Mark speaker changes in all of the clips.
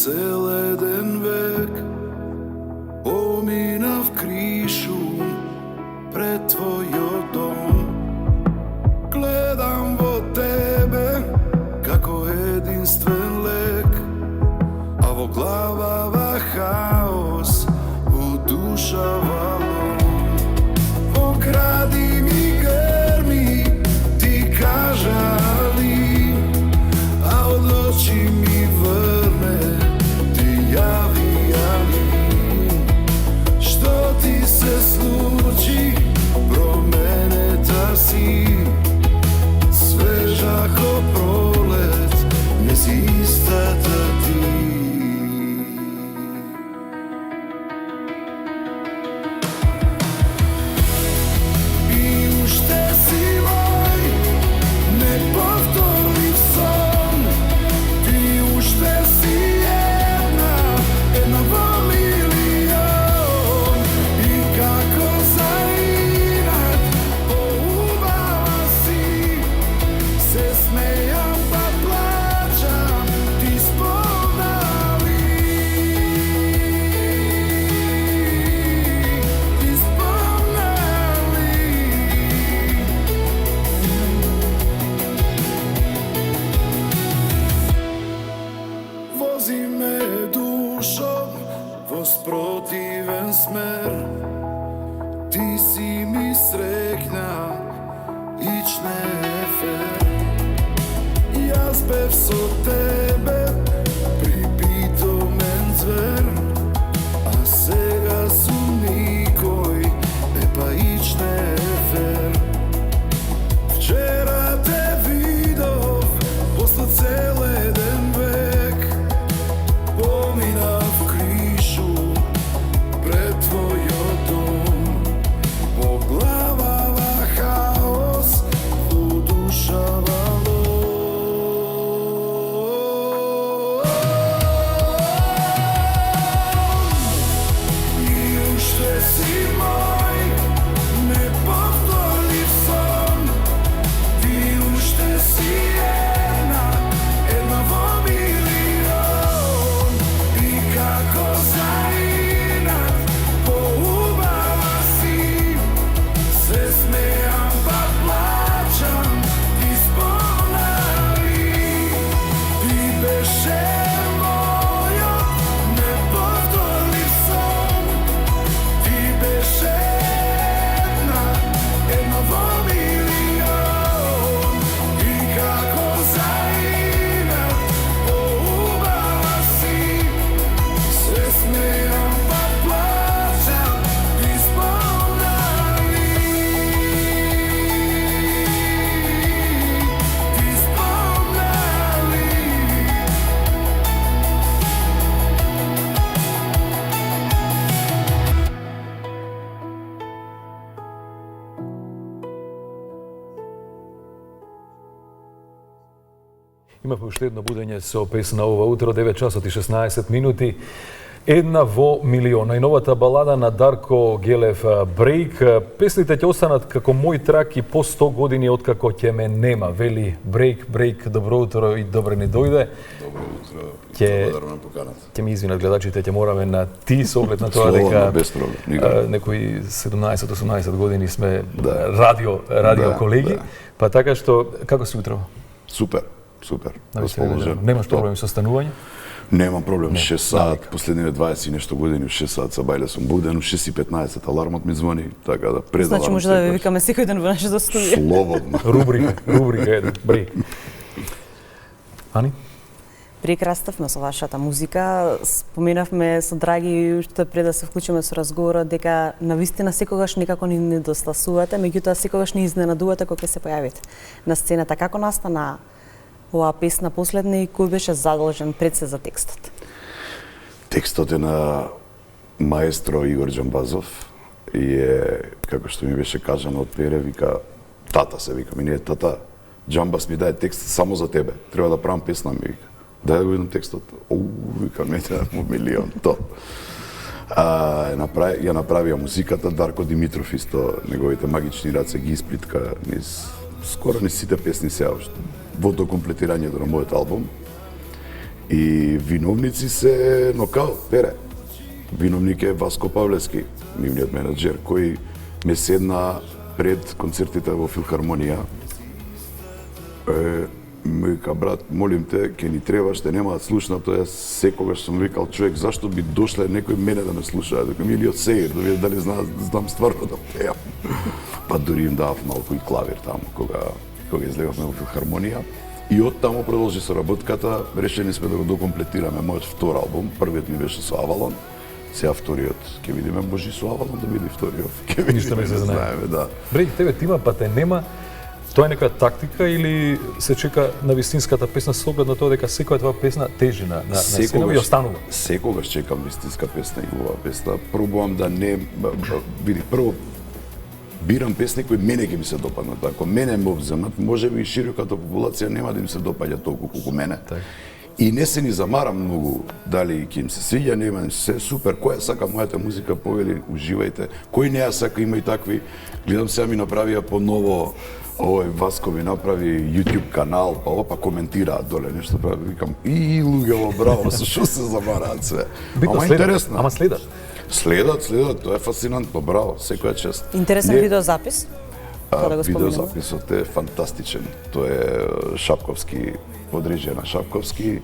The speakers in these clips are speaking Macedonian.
Speaker 1: целеден век поминав кришу пред твојот дом. Гледам во тебе како единствен лек, а во главава хаос, во душа валом. Во гради ми грми, ти кажа ли, а од очи ми врне, ти јави али. Што ти се случи, променета си, свежа ко пролет, не си истата ти. И уште си мој неповторлив сон, ти уште си една во милион. И како заинат поубава си, се смејам па плачам, ти спомнали. Ти спомнали. Вози ме душом во спротивен смер, ти си ми срекна, ич не е фер. Јас бев со тебе, припитомен звер, а сега сум никој, па ич не е фер. Вчера те видов, после целеден век, поминав кришу пред твојот дом. Во главава хаос, во душа валом. И уште си мој неповторлив сон, ти уште си една во милион. И како заинат поубава си, се смејам па плачам, ти спомнали. Ти беше мојот неповторлив сон, ти беше една во милион. И како заинат поубава си, се смејам па плачам, ти спомнали. Ти спомнали.
Speaker 2: Имавме уште едно будење со песна ова утро, 9 часот и 16 минути. Една во милион. Најновата балада на Дарко Гелев, Брейк. Песните ќе останат како мој трак и по 100 години откако ќе ме нема. Вели Брейк, Брейк, добро утро и добре ни дојде.
Speaker 3: Добро утро,
Speaker 2: Ќе-
Speaker 3: благодарам на поканата.
Speaker 2: Ќе ми извинат гледачите, ќе мораме на ти со оглед на тоа
Speaker 3: Слободно,
Speaker 2: дека
Speaker 3: без проблем, никако.
Speaker 2: некои 17-18 години сме
Speaker 3: Да.
Speaker 2: радио
Speaker 3: Да,
Speaker 2: колеги.
Speaker 3: да.
Speaker 2: Па така што, како си утро?
Speaker 3: Супер, супер.
Speaker 2: Расположен. Немаш проблеми со станување?
Speaker 3: Немам проблем, 6 саат,
Speaker 2: навика.
Speaker 3: последниве 20 и нешто години, 6 саат са бајле сум буден, у 6:15 алармот ми звони, така да пред
Speaker 4: Значи
Speaker 3: аларм
Speaker 4: може да ви
Speaker 3: секогаш.
Speaker 4: викаме секој ден во нашето студио.
Speaker 3: Слободно.
Speaker 2: Рубрика еден, Брейк. Ани?
Speaker 4: Прекраставме со вашата музика. Споменавме со Драги уште пред да се вклучиме со разговорот дека навистина секогаш некако ни недостасувате, меѓутоа секогаш ни изненадувате кога ќе се појавите на сцената. Како настана оваа песна последна и кој беше задолжен пред се за текстот?
Speaker 3: Текстот е на маестро Игор Џамбазов и е, како што ми беше кажано од Пере, вика, тата се вика, ми не е тата, Џамбас ми даде текст само за тебе, треба да правам песна, ми вика. Дај да го видам текстот. Вика, ме треба му милион, топ. Ја направија музиката Дарко Димитров, исто неговите магични раце ги исплитка скоро низ сите песни сега уште во докомплетирањето на мојот албум. И виновници се нокаут, Пере. Виновник е Васко Павлевски, нивниот менаџер, кој ме седна пред концертите во Филхармонија. Ме вика, брат, молим те, ќе ни требаш, те нема да слушна, тоа секогаш сум викал, човек, зашто би дошле некој мене да ме слуша, дека ми од Сеир, да види дали знам стварно да пеам. Па дури им давав малку и клавир таму, кога излегавме во Филхармонија. И од таму продолжи соработката, решени сме да го докомплетираме мојот втор албум, првиот ми беше со Авалон, сега вториот ќе видиме, може и со Авалон да биде вториот.
Speaker 2: Ништо не се знаеме,
Speaker 3: да.
Speaker 2: Брейк, тебе тима, па те нема, тоа е некоја тактика или се чека на вистинската песна со оглед на тоа дека секоја твоја песна тежи на сцена и останува?
Speaker 3: Секогаш чекам вистинска песна и убава песна. Пробувам да не... Види, прво бирам песни кои мене ќе ми се допаднат. Ако мене ме обземат, може би и широката популација нема да им се допаѓа толку колку мене.
Speaker 2: Так.
Speaker 3: И не се ни замарам многу дали ќе им се свиѓа, нема им се супер. Кој сака мојата музика, повели, уживајте. Кој не ја сака, има и такви. Гледам сега ми направија поново, овој Васко ми направи YouTube канал, па опа коментираат доле нешто, прави, викам, и луѓе, браво, со што се замараат све. Ама интересно.
Speaker 2: Ама следат.
Speaker 3: Следат, тоа е фасцинантно, браво, секоја чест.
Speaker 4: Интересен видеозапис? Да го
Speaker 3: Видеозаписот е фантастичен. Тоа е Шапковски, подрежена Шапковски.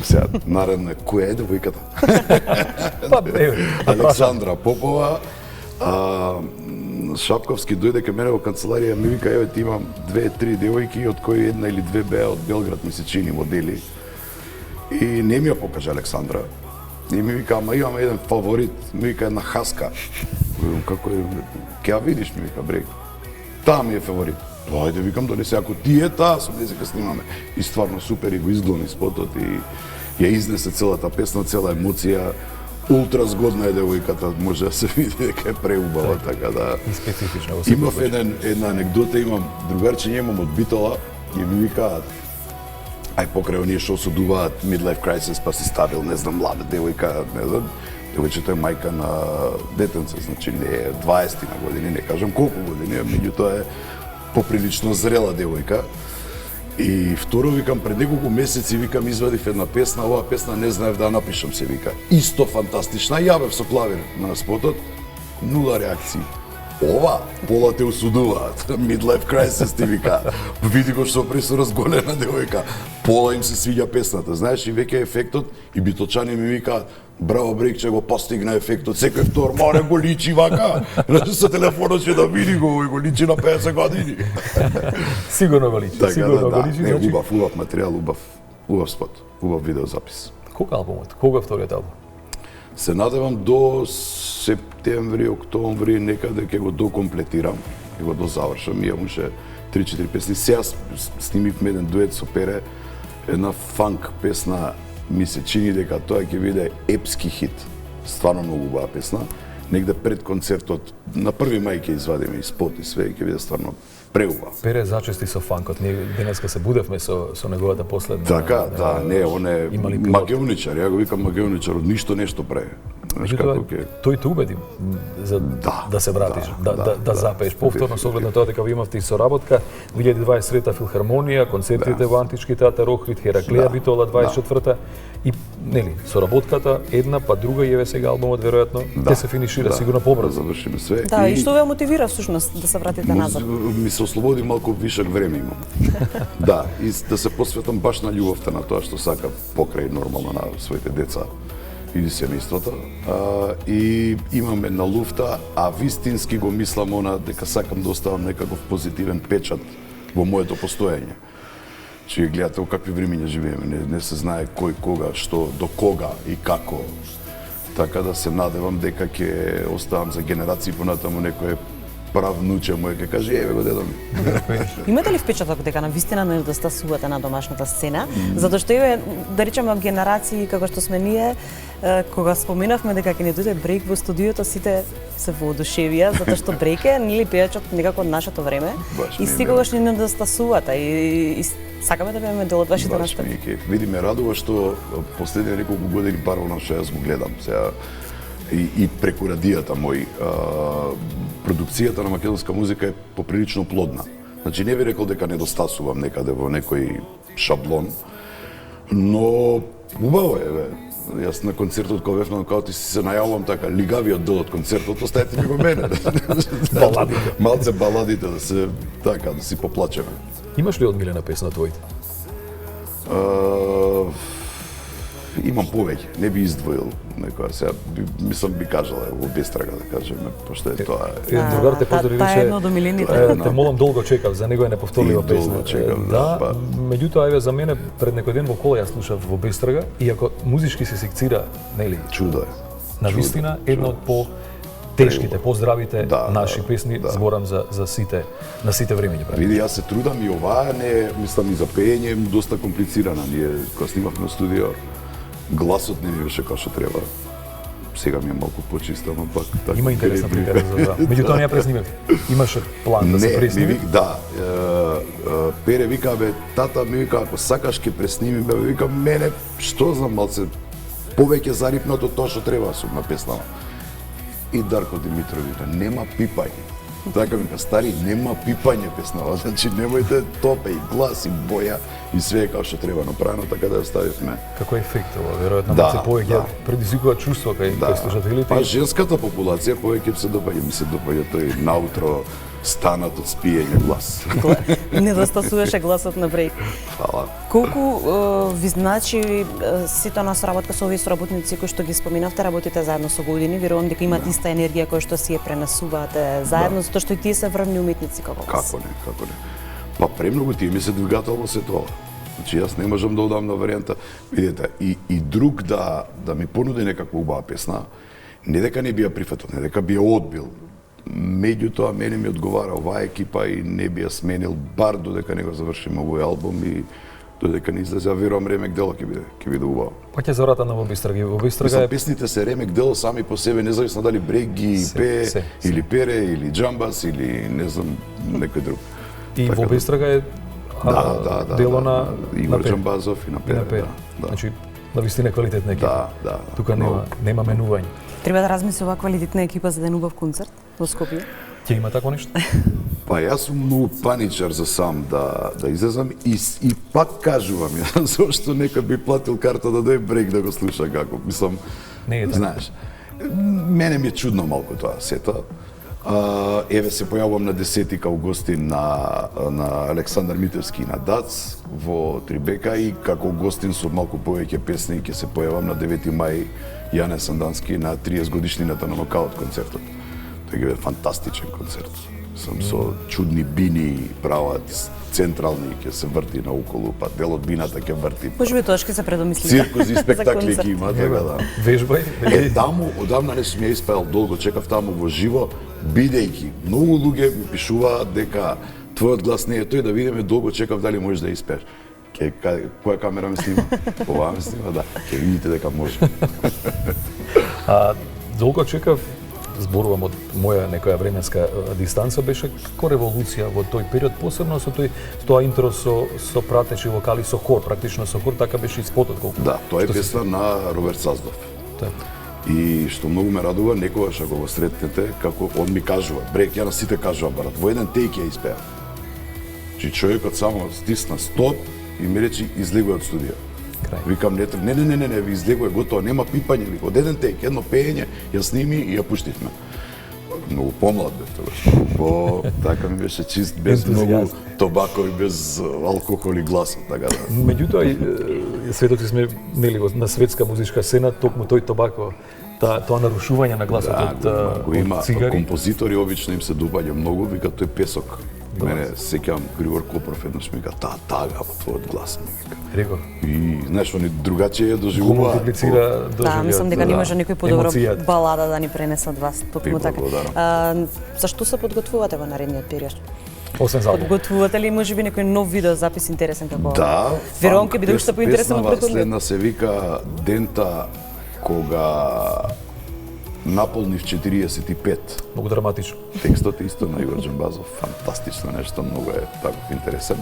Speaker 3: Сега, наредно е, која е девојката?
Speaker 2: Па,
Speaker 3: Александра Попова. Шапковски дојде кај мене во канцеларија, ми вика, еве ти имам 2-3 девојки, од кои една или две беа од Белград, ми се чини модели. И не ми ја покажа Александра. И ми вика, ама имам еден фаворит, ми вика една хаска. Како е, ќе ја видиш, ми вика, Брейк. Таа ми е фаворит. Ајде, викам, донесе, ако ти е таа, со незека снимаме. И стварно супер, и го изглони спотот, и ја изнесе целата песна, цела емоција. Ултра згодна е девојката, може да се види дека е преубава, така да...
Speaker 2: И специфична.
Speaker 3: Имав една анекдота, имам другарче, имам од Битола, и ми викаат, ај покрај оние што осудуваат midlife crisis, па си ставил, не знам, млада девојка, не знам, девојчето е мајка на детенце, значи не е 20 на години, не кажам колку години, меѓутоа е поприлично зрела девојка. И второ, викам, пред неколку месеци, викам, извадив една песна, оваа песна не знаев да ја напишам, се вика. Исто фантастична, јавев со клавир на спотот, нула реакции. Ова, пола те осудуваат, midlife crisis ти вика. Види го што пресо разголена девојка. Пола им се свиѓа песната, знаеш, и веќе ефектот, и битолчани ми викаат, браво Брейк, че го постигна ефектот, секој втор, море го личи вака. Значи со телефонот ќе да види го, го личи на 50 години.
Speaker 2: Сигурно го личи, сигурно го личи.
Speaker 3: Не, убав материјал, убав спот, убав видеозапис.
Speaker 2: Кога албумот? Кога вториот албум?
Speaker 3: Се надевам до септември, октомври, некаде ќе го докомплетирам, ќе го дозавршам. Имам уште 3-4 песни. Сега снимивме еден дует со Пере, една фанк песна, ми се чини дека тоа ќе биде епски хит. Стварно многу убава песна. Негде пред концертот, на 1 мај ќе извадиме и спот и све, ќе биде стварно преубав.
Speaker 2: Пере зачести со фанкот. Ние денеска се будевме со неговата последна.
Speaker 3: Така, да, не, он е магеуничар, ја го викам магеуничар, од ништо нешто прави.
Speaker 2: Тој те убеди за да се вратиш, да запееш повторно со оглед на тоа дека ви имавте и соработка 2023 Филхармонија, концертите во Антички театар Охрид, Хераклеја Битола 24-та и нели соработката една па друга и еве сега албумот веројатно ќе се финишира сигурно побрзо.
Speaker 3: Завршиме све.
Speaker 4: Да, и што ве мотивира всушност да се вратите назад?
Speaker 3: Ми се ослободи малку вишак време имам. Да, и да се посветам баш на љубовта на тоа што сакам покрај нормално на своите деца или семејството. И имам една луфта, а вистински го мислам дека сакам да оставам некаков позитивен печат во моето постоење. Че гледате во какви времиња живееме, не се знае кој, кога, што, до кога и како. Така да се надевам дека ќе оставам за генерации понатаму некој правнуче мој ќе каже еве го дедо ми.
Speaker 4: Имате ли впечаток дека на вистина недостасувате на домашната сцена? Затоа што еве да речеме од генерации како што сме ние, кога споменавме дека ќе не дојде Брейк во студиото, сите се воодушевија затоа што Брейк е нели пејачот некако од нашето време и секогаш ни недостасувате и сакаме да бидеме дел од вашите настапи.
Speaker 3: Види ме радува што последните неколку години паралелно што јас го гледам сега и преку радијата мој продукцијата на македонска музика е поприлично плодна. Значи не би рекол дека недостасувам некаде во некој шаблон, но убаво е, Јас на концертот кога бев на нокаут и се најавувам така, лигавиот дел од концертот, оставете ми го мене.
Speaker 2: Баладите.
Speaker 3: Малце баладите да се така, да си поплачеме.
Speaker 2: Имаш ли одмилена песна твоите?
Speaker 3: Имам повеќе, не би издвоил некоја сега, мислам би кажала во Бестрага да кажеме, пошто е тоа.
Speaker 2: Другар те поздрави
Speaker 4: Таа е
Speaker 2: више.
Speaker 4: едно од омилените.
Speaker 2: Те молам, долго чекав, за него е неповторлива
Speaker 3: И долго
Speaker 2: песна.
Speaker 3: чекав,
Speaker 2: да.
Speaker 3: па.
Speaker 2: Меѓутоа, еве за мене пред некој ден во кола ја слушав во Бестрага, иако музички се секцира, нели,
Speaker 3: Чудо е.
Speaker 2: на вистина една од по тешките, поздравите
Speaker 3: Да,
Speaker 2: наши
Speaker 3: да,
Speaker 2: песни,
Speaker 3: да.
Speaker 2: зборам за сите, на сите времења.
Speaker 3: Види, јас се трудам и оваа не, мислам и за пеење доста комплицирана. Ние кога снимавме во студио, гласот не ми беше како што треба. Сега ми е малку почисто, ама пак така.
Speaker 2: Има интересна прикара за това. Меѓутоа не ја преснимав. Имаше план да се
Speaker 3: Не, ми
Speaker 2: пресними.
Speaker 3: вика, да. Пере вика, бе, тата ми вика, ако сакаш ке пресними, бе, вика, мене, што знам, малце, повеќе зарипнато тоа што треба сум на песнава. И Дарко Димитров вика, нема пипање. Така вика, стари, нема пипање песнава, значи немојте топе и глас и боја и све како што треба направено, така да ја оставивме.
Speaker 2: Како ефект ова, веројатно
Speaker 3: Да,
Speaker 2: малце повеќе
Speaker 3: да.
Speaker 2: предизвикува чувство кај слушателите.
Speaker 3: Па женската популација повеќе се допаѓа, ми се допаѓа тој наутро станат од спиење глас.
Speaker 4: Недостасуваше гласот на Брейк.
Speaker 3: Фала.
Speaker 4: Колку ви значи сите на соработка со овие соработници кои што ги споменавте, работите заедно со години, верувам дека имат иста енергија која што си ја пренесувате заедно, затоа што и тие се врвни уметници како вас.
Speaker 3: Како не. Па премногу тие ми се двигател во сето ова. Значи јас не можам да одам на варијанта, видите, и друг да ми понуди некаква убава песна, не дека не би ја прифатил, не дека би ја одбил. Меѓутоа мене ми одговара оваа екипа и не би ја сменил бар додека не го завршиме овој албум и додека не излезе, верувам Ремек дело ќе биде убаво.
Speaker 2: Па ќе заврата на во Бестрага. Во Бестрага
Speaker 3: Мислам,
Speaker 2: е
Speaker 3: песните се Ремек дело сами по себе, независно дали Брейк ги пее,
Speaker 2: се.
Speaker 3: или Пере, или Джамбас, или не знам, некој друг.
Speaker 2: и
Speaker 3: Така
Speaker 2: во
Speaker 3: да.
Speaker 2: Бестрага е дело на
Speaker 3: Игор
Speaker 2: Пере.
Speaker 3: Джамбазов и на
Speaker 2: И
Speaker 3: Пере.
Speaker 2: на Пере.
Speaker 3: Да.
Speaker 2: Значи, на вистина квалитетна екипа.
Speaker 3: Да.
Speaker 2: Тука нема менување.
Speaker 4: Треба да размисли оваа квалитетна екипа за еден убав концерт во Скопје.
Speaker 2: Ќе има такво нешто?
Speaker 3: Па јас сум многу паничар за сам да излезам и пак кажувам ја, зашто некој би платил карта да дојде Брейк да го слуша како, мислам,
Speaker 2: Не е така.
Speaker 3: знаеш. Мене ми е чудно малку тоа сето. Еве се појавувам на 10 као гостин на Александар Митевски и на Дац во Трибека и како гостин со малку повеќе песни ќе се појавам на 9 мај Јане Сандански на 30 годишнината на Нокаут концертот. Тој е фантастичен концерт. Сам со чудни бини прават централни ќе се врти наоколу, па дел од бината ќе врти.
Speaker 4: Можеби тоа ќе се предомисли.
Speaker 3: Циркузи и спектакли ќе има, така да.
Speaker 2: Вежбај.
Speaker 3: Таму, одамна не сум ја испеал, долго чекав таму во живо, бидејќи многу луѓе ми пишуваат дека твојот глас не е тој, да видиме, долго чекав дали можеш да испееш. Која камера ме снима? Оваа ме снима, да. Ќе видите дека може.
Speaker 2: Долго чекав, зборувам од моја некоја временска дистанца, беше како револуција во тој период, посебно со тоа интро со пратечи вокали, со хор, практично со хор, така беше и спотот колку.
Speaker 3: Да, тоа е песна на Роберт Саздов.
Speaker 2: Така.
Speaker 3: И што многу ме радува, некогаш ако го сретнете, како он ми кажува, Брейк, ја на сите кажува, брат, во еден тейк ја испеа. Чи човекот само стисна стоп и ми речи излегува од студио.
Speaker 2: Крај.
Speaker 3: Викам, не, ви излегува, готово, нема пипање, вика, од еден тейк, едно пеење, ја сними и ја пуштивме. Многу помлад бев тогаш. Така ми беше чист, без многу тобако и без алкохол и гласот, така да.
Speaker 2: Меѓутоа, светоци сме нели на светска музичка сцена, токму тој тобако, тоа нарушување на гласот
Speaker 3: Го има
Speaker 2: од цигари.
Speaker 3: композитори, обично им се допаѓа многу, вика тој песок. Мене сеќавам Григор Копров еднаш ми вика, тага во твојот глас ми вика.
Speaker 2: Реков.
Speaker 3: И знаеш, они другаче ја
Speaker 2: Го
Speaker 3: доживуваат.
Speaker 2: мултиплицира
Speaker 4: Да, мислам дека не може некој подобро
Speaker 2: емоцијата.
Speaker 4: балада да ни пренесе од вас, токму
Speaker 3: Ви
Speaker 4: така.
Speaker 3: благодарам.
Speaker 4: Зашто се подготвувате во наредниот период?
Speaker 2: Освен за албум.
Speaker 4: Подготвувате ли можеби некој нов видео запис интересен како?
Speaker 3: Да.
Speaker 4: Верувам ќе биде уште поинтересен од
Speaker 3: песнава
Speaker 4: претходниот.
Speaker 3: следна се вика Дента кога наполнив 45.
Speaker 2: Многу драматично.
Speaker 3: Текстот е исто на Игор Джамбазов, фантастично нешто, многу е таков интересен.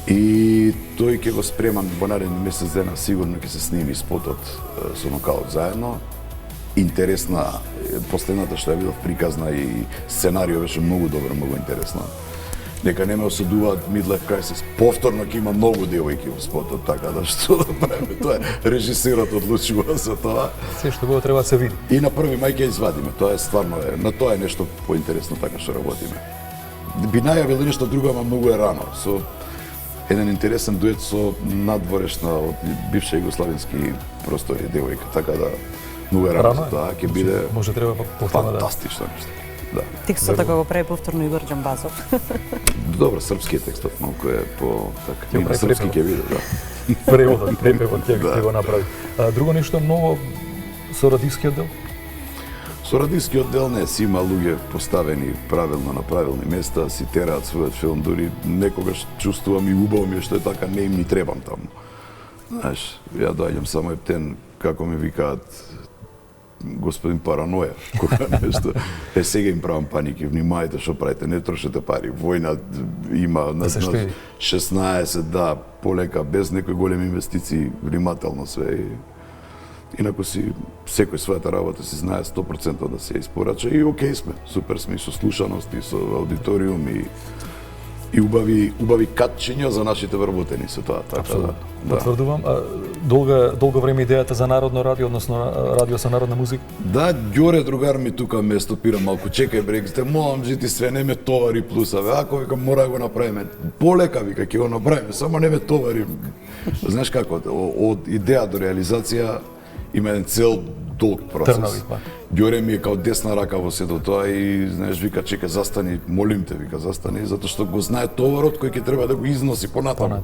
Speaker 3: И тој ќе го спремам во наредни месец дена, сигурно ќе се сними спотот со Нокаут заедно. Интересна, последната што ја видов приказна и сценарио беше многу добро, многу интересно. нека не ме осудуваат Midlife Crisis. Повторно ќе има многу девојки во спотот, така да што да правиме, тоа е режисерот одлучува за тоа.
Speaker 2: Се што го треба да се види.
Speaker 3: И на 1 мај ќе извадиме, тоа е стварно на тоа е нешто поинтересно така што работиме. Би најавил нешто друго, ама многу е рано, со еден интересен дует со надворешна од бивша југославенски простори девојка, така да многу е рано за тоа, ќе биде
Speaker 2: може треба повторно да.
Speaker 3: фантастично нешто. Да.
Speaker 4: Текстот го прави повторно Игор Џамбазов.
Speaker 3: Добро, српскиот текстот малку е по така.
Speaker 2: Ќе го прави
Speaker 3: Српски ќе биде, да.
Speaker 2: Преводот ќе го направи. Друго нешто ново со радискиот дел?
Speaker 3: Со радискиот дел не си има луѓе поставени правилно на правилни места, си тераат својот филм, дури некогаш чувствувам и убаво ми е што е така, не им ни требам таму. Знаеш, ја доаѓам само ептен, како ми викаат господин Параноја, кога нешто, сега им правам паники, внимајте што правите, не трошете пари, војна има на 16, да, полека, без некои големи инвестиции, внимателно све. Инаку си, секој својата работа си знае 100% да се испорача и окей сме, супер сме и со слушаност, и со аудиториум, и убави катчиња за нашите вработени со тоа. Така,
Speaker 2: Апсолутно.
Speaker 3: да.
Speaker 2: Потврдувам. Долго време идејата за народно радио, односно радио со народна музика?
Speaker 3: Да, Ѓоре другар ми тука ме стопира малку, чекај брекзите, молам жити све, не ме товари плюса, бе, ако вика мора да го направиме, полека вика ќе го направиме, само не ме товари. Знаеш како, од идеја до реализација има еден цел долг процес.
Speaker 2: Трнави, па.
Speaker 3: Ѓоре ми е као десна рака во сето тоа и знаеш вика чека застани, молим те вика застани затоа што го знае товарот кој ќе треба да го износи понатаму.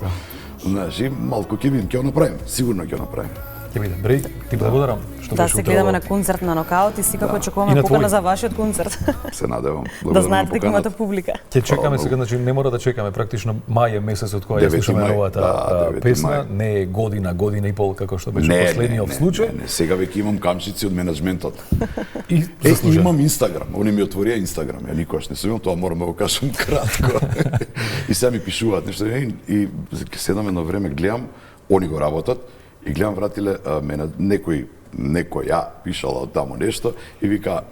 Speaker 3: Знаеш и малку ќе видим, ќе го направиме, сигурно ќе го направиме.
Speaker 2: Ќе видам. Брейк, ти благодарам што
Speaker 4: Да,
Speaker 2: беше
Speaker 4: се гледаме на концерт на Нокаут и секако
Speaker 2: И
Speaker 4: очекуваме
Speaker 2: на
Speaker 4: покана
Speaker 2: твој.
Speaker 4: за вашиот концерт.
Speaker 3: Се надевам.
Speaker 4: Да знаете дека имате публика.
Speaker 2: Ќе чекаме
Speaker 3: Фала
Speaker 2: сега, значи не мора да чекаме, практично мај е месецот која ја
Speaker 3: 9
Speaker 2: слушаме
Speaker 3: мај,
Speaker 2: новата
Speaker 3: да, 9
Speaker 2: песна,
Speaker 3: мај.
Speaker 2: не е година и пол како што беше последниот случај.
Speaker 3: Не, сега веќе имам камшици од менаџментот.
Speaker 2: И
Speaker 3: И имам Инстаграм, они ми отворија Инстаграм, ја никогаш не сум имал, тоа морам да го кажам кратко. И сега ми пишуваат нешто и седам едно време гледам, они го работат и гледам вратиле некој ја пишала од таму нешто и вика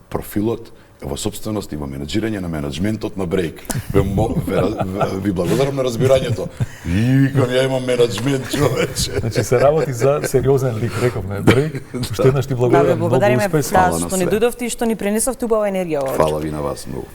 Speaker 3: профилот во собственост и во менеджирање на менеджментот на Брейк. Ви благодарам на разбирањето. И викам, ја имам менеджмент, човече.
Speaker 2: Значи се работи за сериозен лик, рековме. Брейк, уште еднаш ти
Speaker 4: Да,
Speaker 2: благодарам,
Speaker 4: ве
Speaker 2: многу
Speaker 4: благодариме
Speaker 2: успеси.
Speaker 4: да,
Speaker 3: Фала на
Speaker 4: што ни
Speaker 3: све.
Speaker 4: дојдовте и што ни пренесовте убава енергија овде.
Speaker 3: Фала ви на вас многу.